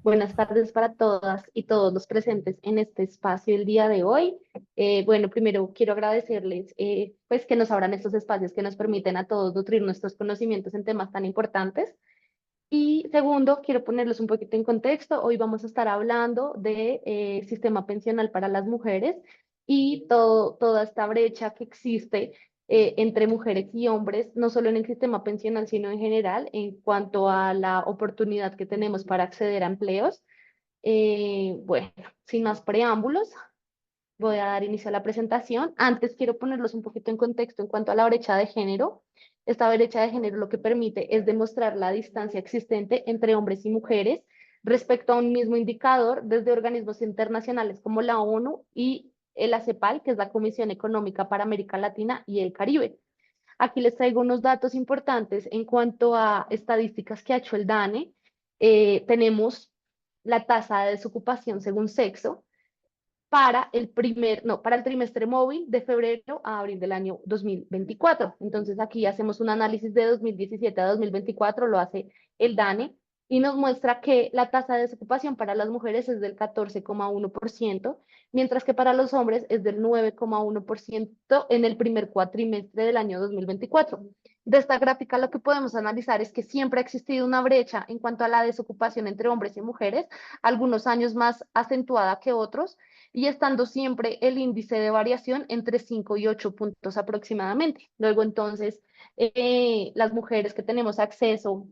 Buenas tardes para todas y todos los presentes en este espacio el día de hoy. Bueno, primero quiero agradecerles pues que nos abran estos espacios que nos permiten a todos nutrir nuestros conocimientos en temas tan importantes. Y segundo, quiero ponerlos un poquito en contexto. Hoy vamos a estar hablando de sistema pensional para las mujeres y toda esta brecha que existe entre mujeres y hombres, no solo en el sistema pensional, sino en general, en cuanto a la oportunidad que tenemos para acceder a empleos. Bueno, sin más preámbulos, voy a dar inicio a la presentación. Antes quiero ponerlos un poquito en contexto en cuanto a la brecha de género. Esta brecha de género lo que permite es demostrar la distancia existente entre hombres y mujeres respecto a un mismo indicador desde organismos internacionales como la ONU y el ACEPAL, que es la Comisión Económica para América Latina y el Caribe. Aquí les traigo unos datos importantes en cuanto a estadísticas que ha hecho el DANE. Tenemos la tasa de desocupación según sexo para el trimestre móvil de febrero a abril del año 2024. Entonces aquí hacemos un análisis de 2017 a 2024, lo hace el DANE, y nos muestra que la tasa de desocupación para las mujeres es del 14,1%, mientras que para los hombres es del 9,1% en el primer cuatrimestre del año 2024. De esta gráfica lo que podemos analizar es que siempre ha existido una brecha en cuanto a la desocupación entre hombres y mujeres, algunos años más acentuada que otros, y estando siempre el índice de variación entre 5 y 8 puntos aproximadamente. Luego, entonces, las mujeres que tenemos acceso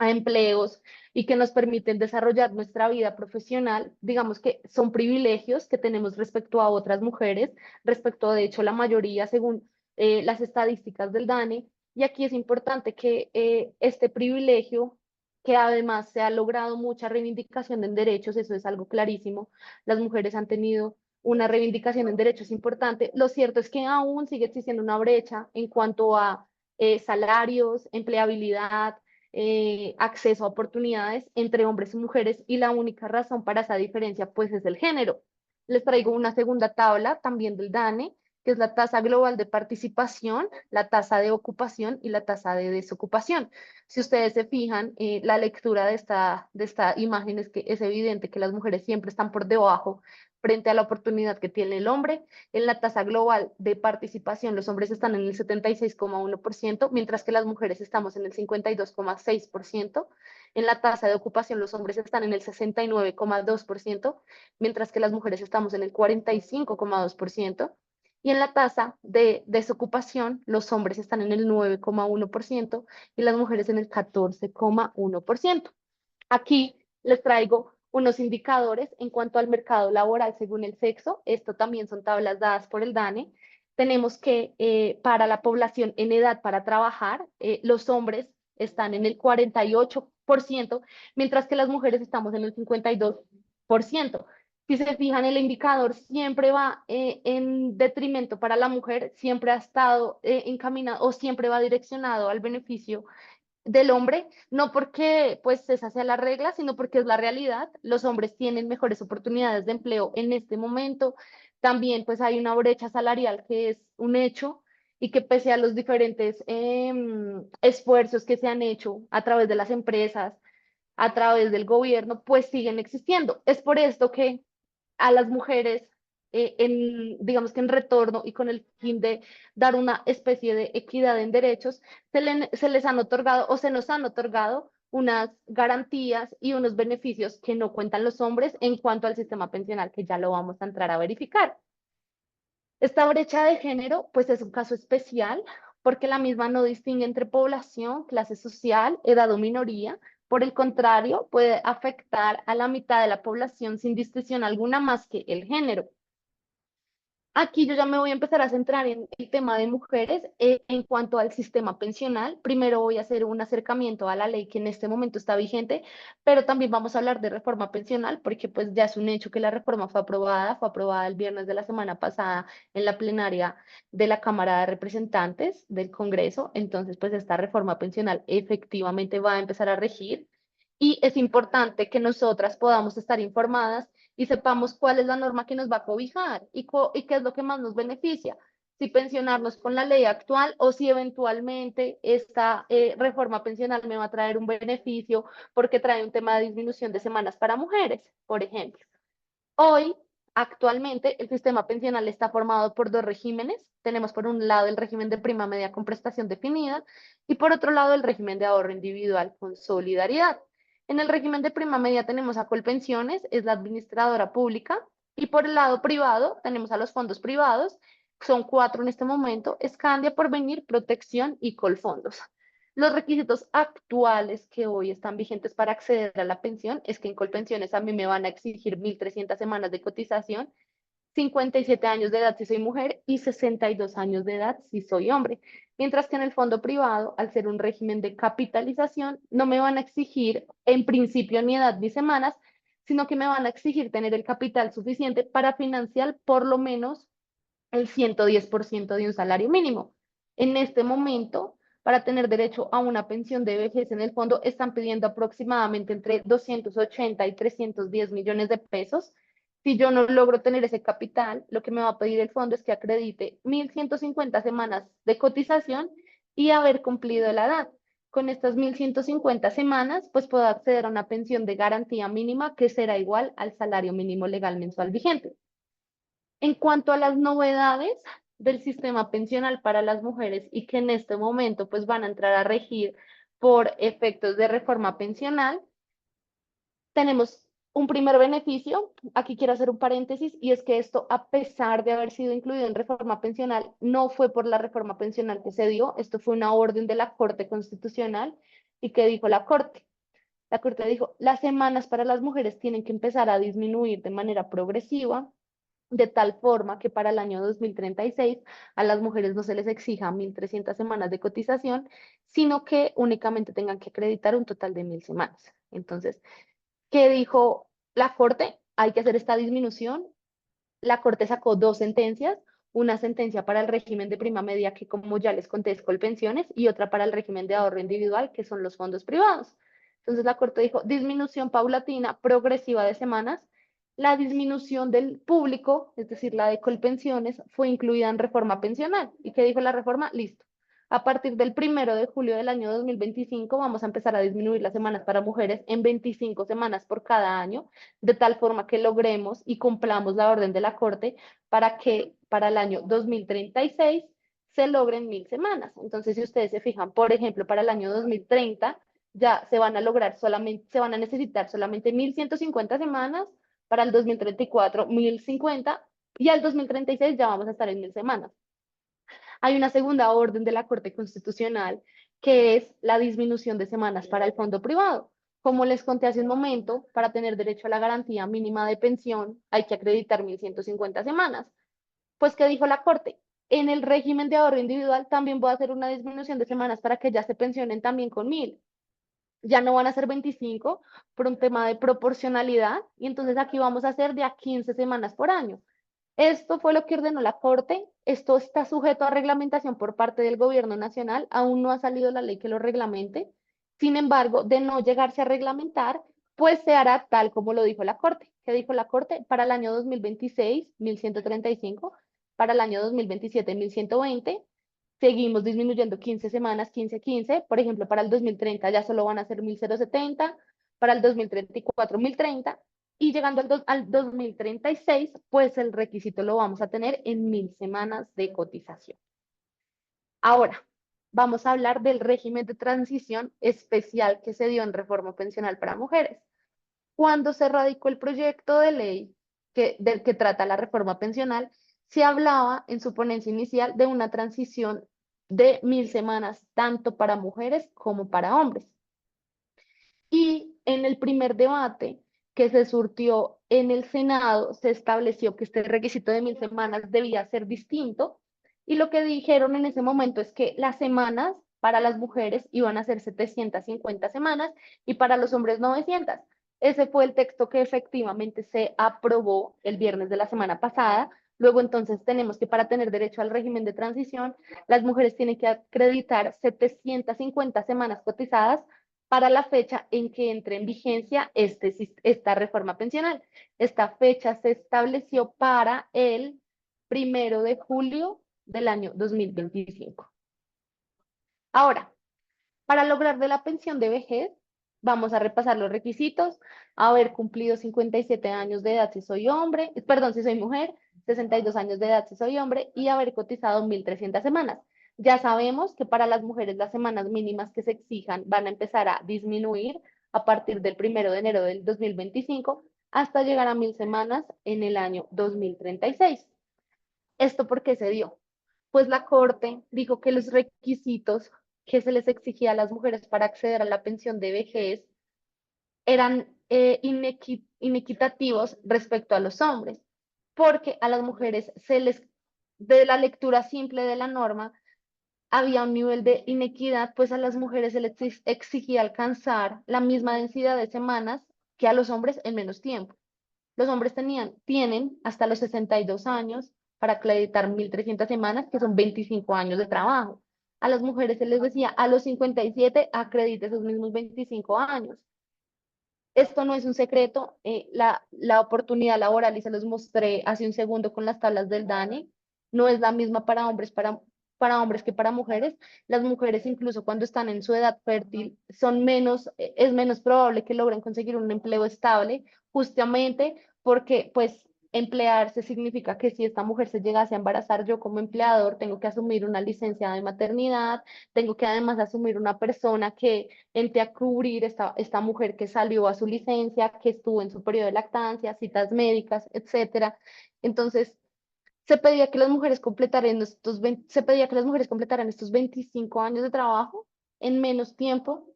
a empleos y que nos permiten desarrollar nuestra vida profesional, digamos que son privilegios que tenemos respecto a otras mujeres, respecto de hecho la mayoría según las estadísticas del DANE, y aquí es importante que este privilegio, que además se ha logrado mucha reivindicación en derechos, eso es algo clarísimo, las mujeres han tenido una reivindicación en derechos importante. Lo cierto es que aún sigue existiendo una brecha en cuanto a salarios, empleabilidad, acceso a oportunidades entre hombres y mujeres, y la única razón para esa diferencia pues es el género. Les traigo una segunda tabla también del DANE, que es la tasa global de participación, la tasa de ocupación y la tasa de desocupación. Si ustedes se fijan, la lectura de esta imagen es que es evidente que las mujeres siempre están por debajo frente a la oportunidad que tiene el hombre. En la tasa global de participación, los hombres están en el 76,1%, mientras que las mujeres estamos en el 52,6%. En la tasa de ocupación, los hombres están en el 69,2%, mientras que las mujeres estamos en el 45,2%. Y en la tasa de desocupación, los hombres están en el 9,1% y las mujeres en el 14,1%. Aquí les traigo unos indicadores en cuanto al mercado laboral según el sexo. Esto también son tablas dadas por el DANE. Tenemos que para la población en edad para trabajar, los hombres están en el 48%, mientras que las mujeres estamos en el 52%. Si se fijan, el indicador siempre va en detrimento para la mujer, siempre ha estado encaminado o siempre va direccionado al beneficio del hombre, no porque pues esa sea la regla, sino porque es la realidad. Los hombres tienen mejores oportunidades de empleo en este momento. También pues hay una brecha salarial que es un hecho y que pese a los diferentes esfuerzos que se han hecho a través de las empresas, a través del gobierno, pues siguen existiendo. Es por esto que a las mujeres, digamos que en retorno y con el fin de dar una especie de equidad en derechos, se les han otorgado o se nos han otorgado unas garantías y unos beneficios que no cuentan los hombres en cuanto al sistema pensional, que ya lo vamos a entrar a verificar. Esta brecha de género, pues es un caso especial porque la misma no distingue entre población, clase social, edad o minoría. Por el contrario, puede afectar a la mitad de la población sin distinción alguna más que el género. Aquí yo ya me voy a empezar a centrar en el tema de mujeres en cuanto al sistema pensional. Primero voy a hacer un acercamiento a la ley que en este momento está vigente, pero también vamos a hablar de reforma pensional porque pues ya es un hecho que la reforma fue aprobada el viernes de la semana pasada en la plenaria de la Cámara de Representantes del Congreso. Entonces pues esta reforma pensional efectivamente va a empezar a regir y es importante que nosotras podamos estar informadas y sepamos cuál es la norma que nos va a cobijar y qué es lo que más nos beneficia. si pensionarnos con la ley actual o si eventualmente esta reforma pensional me va a traer un beneficio porque trae un tema de disminución de semanas para mujeres, por ejemplo. Hoy, actualmente, el sistema pensional está formado por dos regímenes. Tenemos por un lado el régimen de prima media con prestación definida y por otro lado el régimen de ahorro individual con solidaridad. En el régimen de prima media tenemos a Colpensiones, es la administradora pública, y por el lado privado tenemos a los fondos privados, son cuatro en este momento: Scandia, Porvenir, Protección y Colfondos. Los requisitos actuales que hoy están vigentes para acceder a la pensión es que en Colpensiones a mí me van a exigir 1.300 semanas de cotización, 57 años de edad si soy mujer y 62 años de edad si soy hombre. Mientras que en el fondo privado, al ser un régimen de capitalización, no me van a exigir en principio ni edad ni semanas, sino que me van a exigir tener el capital suficiente para financiar por lo menos el 110% de un salario mínimo. En este momento, para tener derecho a una pensión de vejez en el fondo, están pidiendo aproximadamente entre 280 y 310 millones de pesos. Si yo no logro tener ese capital, lo que me va a pedir el fondo es que acredite 1.150 semanas de cotización y haber cumplido la edad. Con estas 1.150 semanas, pues puedo acceder a una pensión de garantía mínima que será igual al salario mínimo legal mensual vigente. En cuanto a las novedades del sistema pensional para las mujeres y que en este momento pues van a entrar a regir por efectos de reforma pensional, tenemos un primer beneficio. Aquí quiero hacer un paréntesis, y es que esto, a pesar de haber sido incluido en reforma pensional, no fue por la reforma pensional que se dio, esto fue una orden de la Corte Constitucional. ¿Y qué dijo la Corte? La Corte dijo: las semanas para las mujeres tienen que empezar a disminuir de manera progresiva, de tal forma que para el año 2036 a las mujeres no se les exija 1.300 semanas de cotización, sino que únicamente tengan que acreditar un total de 1.000 semanas. Entonces, ¿qué dijo la Corte? Hay que hacer esta disminución. La Corte sacó dos sentencias: una sentencia para el régimen de prima media, que como ya les conté es Colpensiones, y otra para el régimen de ahorro individual, que son los fondos privados. Entonces la Corte dijo: disminución paulatina, progresiva de semanas. La disminución del público, es decir, la de Colpensiones, fue incluida en reforma pensional. ¿Y qué dijo la reforma? Listo. A partir del 1 de julio del año 2025 vamos a empezar a disminuir las semanas para mujeres en 25 semanas por cada año, de tal forma que logremos y cumplamos la orden de la Corte para que para el año 2036 se logren 1.000 semanas. Entonces, si ustedes se fijan, por ejemplo, para el año 2030 ya se van a lograr solamente, se van a necesitar solamente 1.150 semanas, para el 2034 1.050, y al 2036 ya vamos a estar en 1.000 semanas. Hay una segunda orden de la Corte Constitucional, que es la disminución de semanas para el fondo privado. Como les conté hace un momento, para tener derecho a la garantía mínima de pensión hay que acreditar 1.150 semanas. Pues, ¿qué dijo la Corte? En el régimen de ahorro individual también voy a hacer una disminución de semanas para que ya se pensionen también con 1.000. Ya no van a ser 25 por un tema de proporcionalidad, y entonces aquí vamos a hacer de a 15 semanas por año. Esto fue lo que ordenó la Corte. Esto está sujeto a reglamentación por parte del Gobierno Nacional. Aún no ha salido la ley que lo reglamente. Sin embargo, de no llegarse a reglamentar, pues se hará tal como lo dijo la Corte. ¿Qué dijo la Corte? Para el año 2026, 1.135; para el año 2027, 1.120. Seguimos disminuyendo 15 semanas, 15, 15. Por ejemplo, para el 2030 ya solo van a ser 1.070, para el 2034, 1.030. Y llegando al 2036, pues el requisito lo vamos a tener en 1.000 semanas de cotización. Ahora, vamos a hablar del régimen de transición especial que se dio en reforma pensional para mujeres. Cuando se radicó el proyecto de ley del que trata la reforma pensional, se hablaba en su ponencia inicial de una transición de 1.000 semanas, tanto para mujeres como para hombres. Y en el primer debate que se surtió en el Senado, se estableció que este requisito de 1.000 semanas debía ser distinto, y lo que dijeron en ese momento es que las semanas para las mujeres iban a ser 750 semanas y para los hombres 900. Ese fue el texto que efectivamente se aprobó el viernes de la semana pasada. Luego entonces tenemos que, para tener derecho al régimen de transición, las mujeres tienen que acreditar 750 semanas cotizadas para la fecha en que entre en vigencia esta reforma pensional. Esta fecha se estableció para el 1 de julio del año 2025. Ahora, para lograr de la pensión de vejez, vamos a repasar los requisitos: haber cumplido 57 años de edad si soy hombre, perdón, si soy mujer, 62 años de edad si soy hombre, y haber cotizado 1.300 semanas. Ya sabemos que para las mujeres las semanas mínimas que se exijan van a empezar a disminuir a partir del 1 de enero del 2025 hasta llegar a 1.000 semanas en el año 2036. ¿Esto por qué se dio? Pues la Corte dijo que los requisitos que se les exigía a las mujeres para acceder a la pensión de vejez eran inequitativos respecto a los hombres, porque a las mujeres de la lectura simple de la norma, había un nivel de inequidad, pues a las mujeres se les exigía alcanzar la misma densidad de semanas que a los hombres en menos tiempo. Los hombres tienen hasta los 62 años para acreditar 1.300 semanas, que son 25 años de trabajo. A las mujeres se les decía a los 57 acredite esos mismos 25 años. Esto no es un secreto, la oportunidad laboral, y se los mostré hace un segundo con las tablas del DANE, no es la misma para hombres que para mujeres. Las mujeres, incluso cuando están en su edad fértil, es menos probable que logren conseguir un empleo estable, justamente porque, pues, emplearse significa que si esta mujer se llegase a embarazar, yo como empleador tengo que asumir una licencia de maternidad, tengo que además asumir una persona que entre a cubrir esta mujer que salió a su licencia, que estuvo en su periodo de lactancia, citas médicas, etcétera. Entonces, se pedía que las mujeres completaran estos 25 años de trabajo en menos tiempo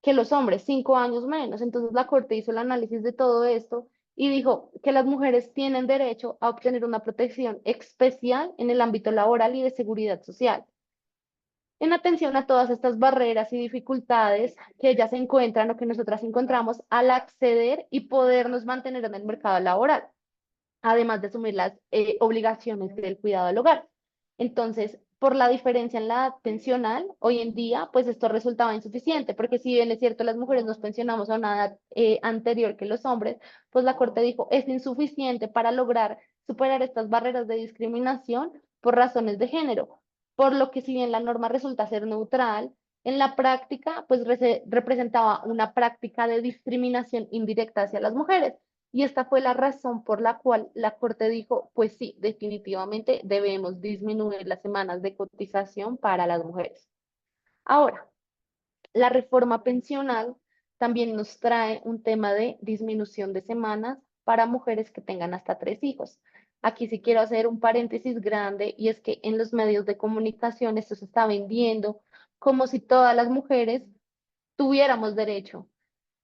que los hombres, 5 años menos. Entonces, la Corte hizo el análisis de todo esto y dijo que las mujeres tienen derecho a obtener una protección especial en el ámbito laboral y de seguridad social, en atención a todas estas barreras y dificultades que ellas encuentran o que nosotras encontramos al acceder y podernos mantener en el mercado laboral, además de asumir las obligaciones del cuidado del hogar. Entonces, por la diferencia en la edad pensional, hoy en día, pues esto resultaba insuficiente, porque si bien es cierto, las mujeres nos pensionamos a una edad anterior que los hombres, pues la Corte dijo, es insuficiente para lograr superar estas barreras de discriminación por razones de género, por lo que si bien la norma resulta ser neutral, en la práctica, pues representaba una práctica de discriminación indirecta hacia las mujeres. Y esta fue la razón por la cual la Corte dijo, pues sí, definitivamente debemos disminuir las semanas de cotización para las mujeres. Ahora, la reforma pensional también nos trae un tema de disminución de semanas para mujeres que tengan hasta 3 hijos. Aquí sí quiero hacer un paréntesis grande, y es que en los medios de comunicación esto se está vendiendo como si todas las mujeres tuviéramos derecho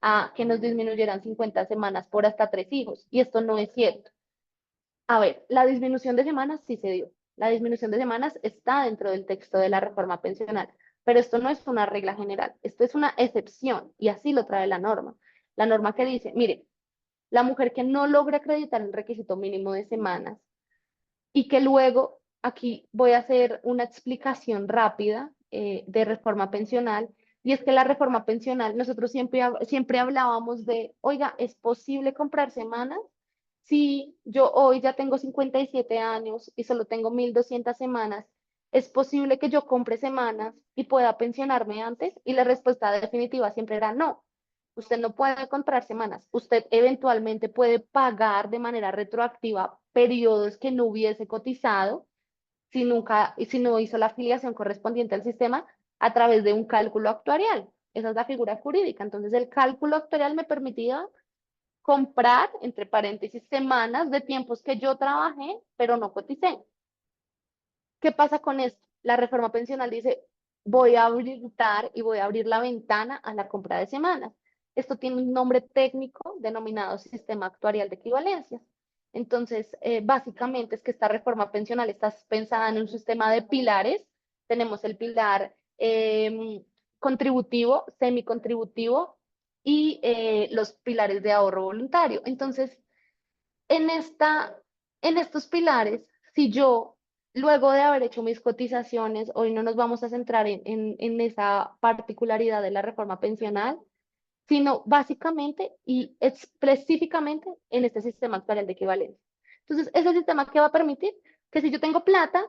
a que nos disminuyeran 50 semanas por hasta 3 hijos, y esto no es cierto. A ver, la disminución de semanas sí se dio. La disminución de semanas está dentro del texto de la reforma pensional, pero esto no es una regla general, esto es una excepción, y así lo trae la norma. La norma que dice, mire, la mujer que no logra acreditar el requisito mínimo de semanas y que luego, aquí voy a hacer una explicación rápida de reforma pensional, y es que la reforma pensional, nosotros siempre hablábamos de, oiga, ¿es posible comprar semanas? Si yo hoy ya tengo 57 años y solo tengo 1.200 semanas, ¿es posible que yo compre semanas y pueda pensionarme antes? Y la respuesta definitiva siempre era no. Usted no puede comprar semanas. Usted eventualmente puede pagar de manera retroactiva periodos que no hubiese cotizado si no hizo la afiliación correspondiente al sistema a través de un cálculo actuarial. Esa es la figura jurídica. Entonces, el cálculo actuarial me permitía comprar, entre paréntesis, semanas de tiempos que yo trabajé, pero no coticé. ¿Qué pasa con esto? La reforma pensional dice, voy a habilitar y voy a abrir la ventana a la compra de semanas. Esto tiene un nombre técnico denominado sistema actuarial de equivalencias. Entonces, básicamente es que esta reforma pensional está pensada en un sistema de pilares. Tenemos el pilar contributivo, semicontributivo y los pilares de ahorro voluntario. Entonces, en, esta, en estos pilares, si yo, luego de haber hecho mis cotizaciones, hoy no nos vamos a centrar en esa particularidad de la reforma pensional, sino básicamente y específicamente en este sistema actuarial de equivalencia. Entonces, ese sistema que va a permitir que si yo tengo plata,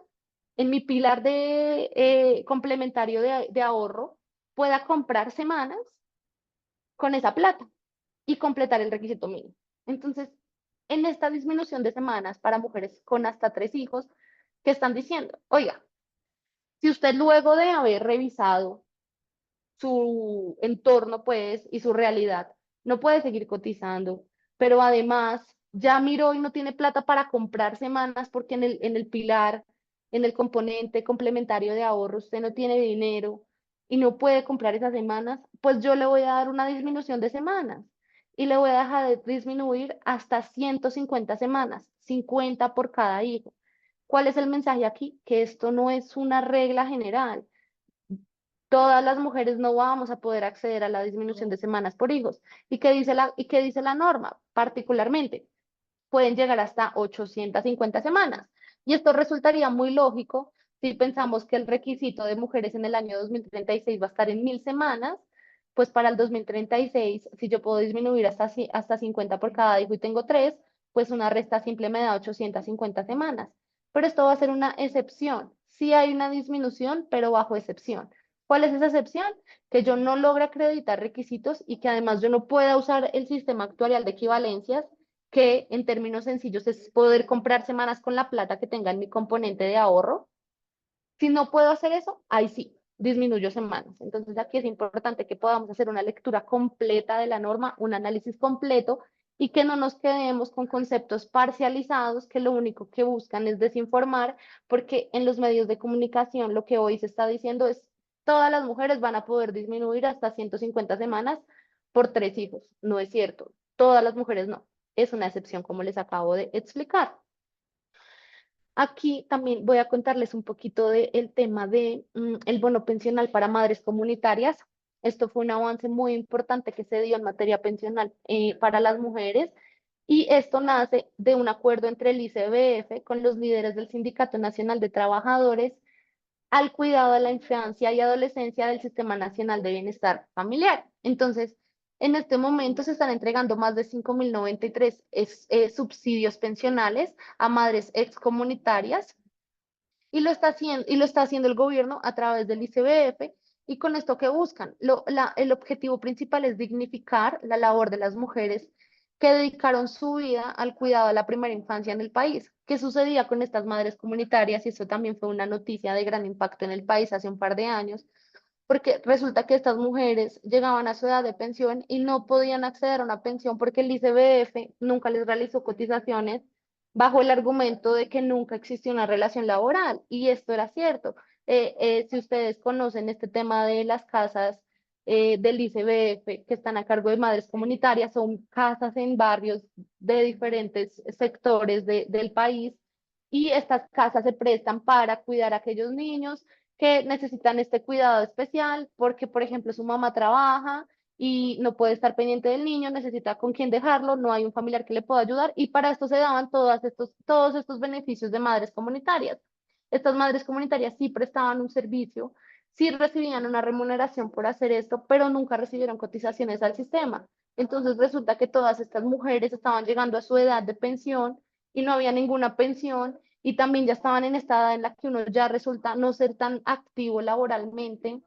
en mi pilar de complementario de ahorro pueda comprar semanas con esa plata y completar el requisito mínimo. Entonces, en esta disminución de semanas para mujeres con hasta 3 hijos, ¿qué están diciendo? Oiga, si usted luego de haber revisado su entorno, pues, y su realidad, no puede seguir cotizando, pero además ya miró y no tiene plata para comprar semanas porque en el pilar, en el componente complementario de ahorro, usted no tiene dinero y no puede comprar esas semanas, pues yo le voy a dar una disminución de semanas y le voy a dejar de disminuir hasta 150 semanas, 50 por cada hijo. ¿Cuál es el mensaje aquí? Que esto no es una regla general. Todas las mujeres no vamos a poder acceder a la disminución de semanas por hijos. ¿Y qué dice la norma? Particularmente, pueden llegar hasta 850 semanas. Y esto resultaría muy lógico si pensamos que el requisito de mujeres en el año 2036 va a estar en 1000 semanas, pues para el 2036, si yo puedo disminuir hasta 50 por cada hijo y tengo tres, pues una resta simple me da 850 semanas. Pero esto va a ser una excepción. Sí hay una disminución, pero bajo excepción. ¿Cuál es esa excepción? Que yo no logre acreditar requisitos y que además yo no pueda usar el sistema actuarial de equivalencias, que en términos sencillos es poder comprar semanas con la plata que tenga en mi componente de ahorro. Si no puedo hacer eso, ahí sí, disminuyo semanas. Entonces aquí es importante que podamos hacer una lectura completa de la norma, un análisis completo y que no nos quedemos con conceptos parcializados que lo único que buscan es desinformar, porque en los medios de comunicación lo que hoy se está diciendo es todas las mujeres van a poder disminuir hasta 150 semanas por 3 hijos. No es cierto, todas las mujeres no. Es una excepción, como les acabo de explicar. Aquí también voy a contarles un poquito del tema de el bono pensional para madres comunitarias. Esto fue un avance muy importante que se dio en materia pensional para las mujeres, y esto nace de un acuerdo entre el ICBF con los líderes del Sindicato Nacional de Trabajadores al cuidado de la infancia y adolescencia del Sistema Nacional de Bienestar Familiar. Entonces, en este momento se están entregando más de 5.093 subsidios pensionales a madres excomunitarias, y lo está haciendo el gobierno a través del ICBF. ¿Y con esto qué buscan? El objetivo principal es dignificar la labor de las mujeres que dedicaron su vida al cuidado de la primera infancia en el país. ¿Qué sucedía con estas madres comunitarias? Y eso también fue una noticia de gran impacto en el país hace un par de años, porque resulta que estas mujeres llegaban a su edad de pensión y no podían acceder a una pensión porque el ICBF nunca les realizó cotizaciones bajo el argumento de que nunca existió una relación laboral. Y esto era cierto. Si ustedes conocen este tema de las casas del ICBF que están a cargo de madres comunitarias, son casas en barrios de diferentes sectores del país, y estas casas se prestan para cuidar a aquellos niños que necesitan este cuidado especial porque, por ejemplo, su mamá trabaja y no puede estar pendiente del niño, necesita con quién dejarlo, no hay un familiar que le pueda ayudar, y para esto se daban todos estos beneficios de madres comunitarias. Estas madres comunitarias sí prestaban un servicio, sí recibían una remuneración por hacer esto, pero nunca recibieron cotizaciones al sistema. Entonces resulta que todas estas mujeres estaban llegando a su edad de pensión y no había ninguna pensión, y también ya estaban en esta edad en la que uno ya resulta no ser tan activo laboralmente,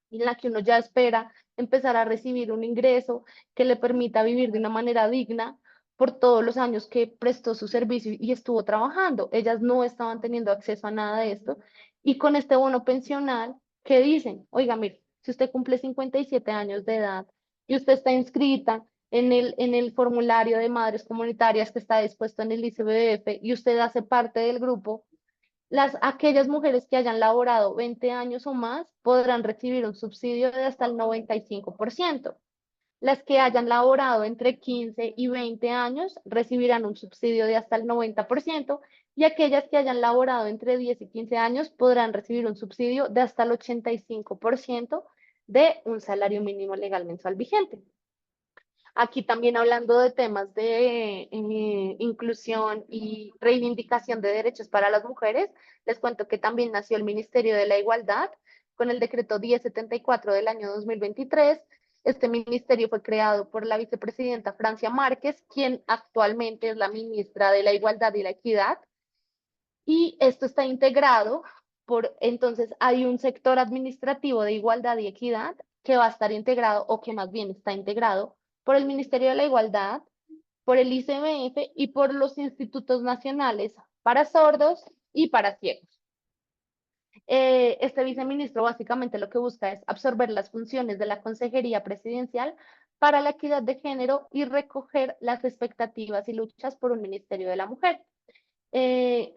y en la que uno ya espera empezar a recibir un ingreso que le permita vivir de una manera digna por todos los años que prestó su servicio y estuvo trabajando. Ellas no estaban teniendo acceso a nada de esto, y con este bono pensional, ¿qué dicen? Oiga, mire, si usted cumple 57 años de edad y usted está inscrita en el formulario de madres comunitarias que está dispuesto en el ICBF y usted hace parte del grupo, aquellas mujeres que hayan laborado 20 años o más podrán recibir un subsidio de hasta el 95%. Las que hayan laborado entre 15 y 20 años recibirán un subsidio de hasta el 90%, y aquellas que hayan laborado entre 10 y 15 años podrán recibir un subsidio de hasta el 85% de un salario mínimo legal mensual vigente. Aquí también hablando de temas de inclusión y reivindicación de derechos para las mujeres, les cuento que también nació el Ministerio de la Igualdad con el decreto 1074 del año 2023. Este ministerio fue creado por la vicepresidenta Francia Márquez, quien actualmente es la ministra de la Igualdad y la Equidad, y esto está integrado Entonces hay un sector administrativo de igualdad y equidad que va a estar integrado, o que más bien está integrado, por el Ministerio de la Igualdad, por el ICBF y por los institutos nacionales para sordos y para ciegos. Este viceministro básicamente lo que busca es absorber las funciones de la Consejería Presidencial para la Equidad de Género y recoger las expectativas y luchas por un Ministerio de la Mujer. Eh,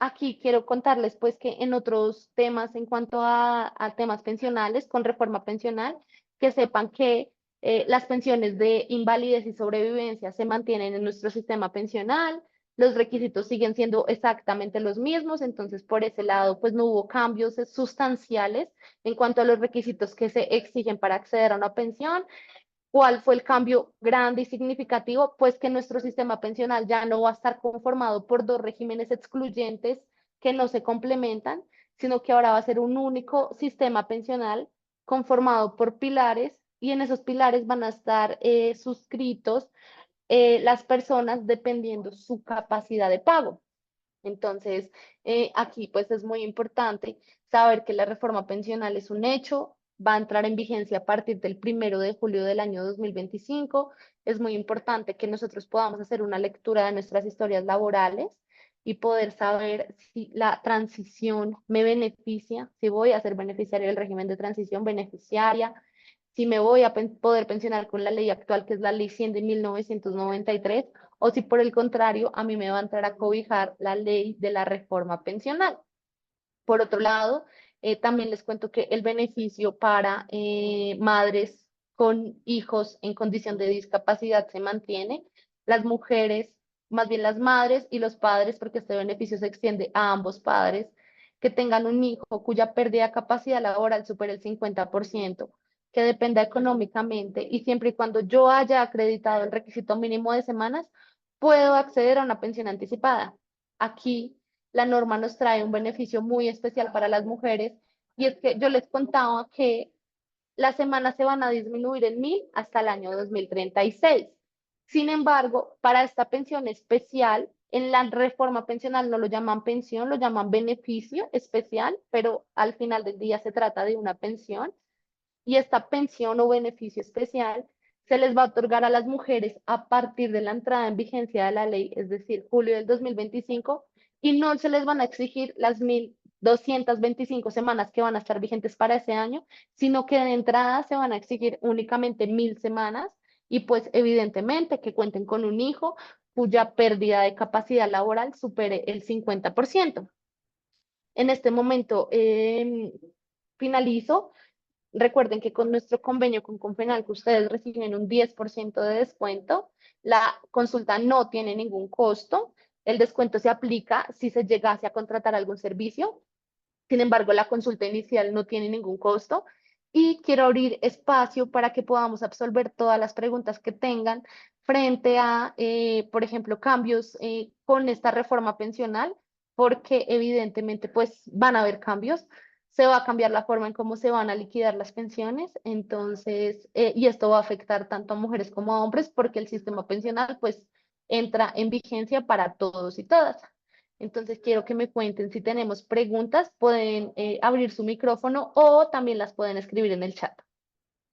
Aquí quiero contarles pues que en otros temas, en cuanto a temas pensionales, con reforma pensional, que sepan que las pensiones de invalidez y sobrevivencia se mantienen en nuestro sistema pensional, los requisitos siguen siendo exactamente los mismos, entonces por ese lado pues no hubo cambios sustanciales en cuanto a los requisitos que se exigen para acceder a una pensión. ¿Cuál fue el cambio grande y significativo? Pues que nuestro sistema pensional ya no va a estar conformado por dos regímenes excluyentes que no se complementan, sino que ahora va a ser un único sistema pensional conformado por pilares, y en esos pilares van a estar suscritos las personas dependiendo su capacidad de pago. Entonces, aquí pues es muy importante saber que la reforma pensional es un hecho, va a entrar en vigencia a partir del 1 de julio del año 2025. Es muy importante que nosotros podamos hacer una lectura de nuestras historias laborales y poder saber si la transición me beneficia, si voy a ser beneficiaria del régimen de transición, beneficiaria, si me voy a poder pensionar con la ley actual, que es la ley 100 de 1993, o si por el contrario a mí me va a entrar a cobijar la ley de la reforma pensional. Por otro lado, también les cuento que el beneficio para madres con hijos en condición de discapacidad se mantiene. Las mujeres, más bien las madres y los padres, porque este beneficio se extiende a ambos padres, que tengan un hijo cuya pérdida de capacidad laboral supere el 50%, que dependa económicamente, y siempre y cuando yo haya acreditado el requisito mínimo de semanas, puedo acceder a una pensión anticipada. Aquí la norma nos trae un beneficio muy especial para las mujeres, y es que yo les contaba que las semanas se van a disminuir en 1.000 hasta el año 2036. Sin embargo, para esta pensión especial, en la reforma pensional no lo llaman pensión, lo llaman beneficio especial, pero al final del día se trata de una pensión, y esta pensión o beneficio especial se les va a otorgar a las mujeres a partir de la entrada en vigencia de la ley, es decir, julio del 2025, y no se les van a exigir las 1.225 semanas que van a estar vigentes para ese año, sino que de entrada se van a exigir únicamente 1.000 semanas, y pues evidentemente que cuenten con un hijo cuya pérdida de capacidad laboral supere el 50%. En este momento finalizo. Recuerden que con nuestro convenio con Confenal, que ustedes reciben un 10% de descuento, la consulta no tiene ningún costo. El descuento se aplica si se llegase a contratar algún servicio. Sin embargo, la consulta inicial no tiene ningún costo, y quiero abrir espacio para que podamos absolver todas las preguntas que tengan frente a, por ejemplo, cambios con esta reforma pensional, porque evidentemente pues van a haber cambios. Se va a cambiar la forma en cómo se van a liquidar las pensiones, entonces, y esto va a afectar tanto a mujeres como a hombres, porque el sistema pensional pues entra en vigencia para todos y todas. Entonces quiero que me cuenten si tenemos preguntas, pueden abrir su micrófono o también las pueden escribir en el chat.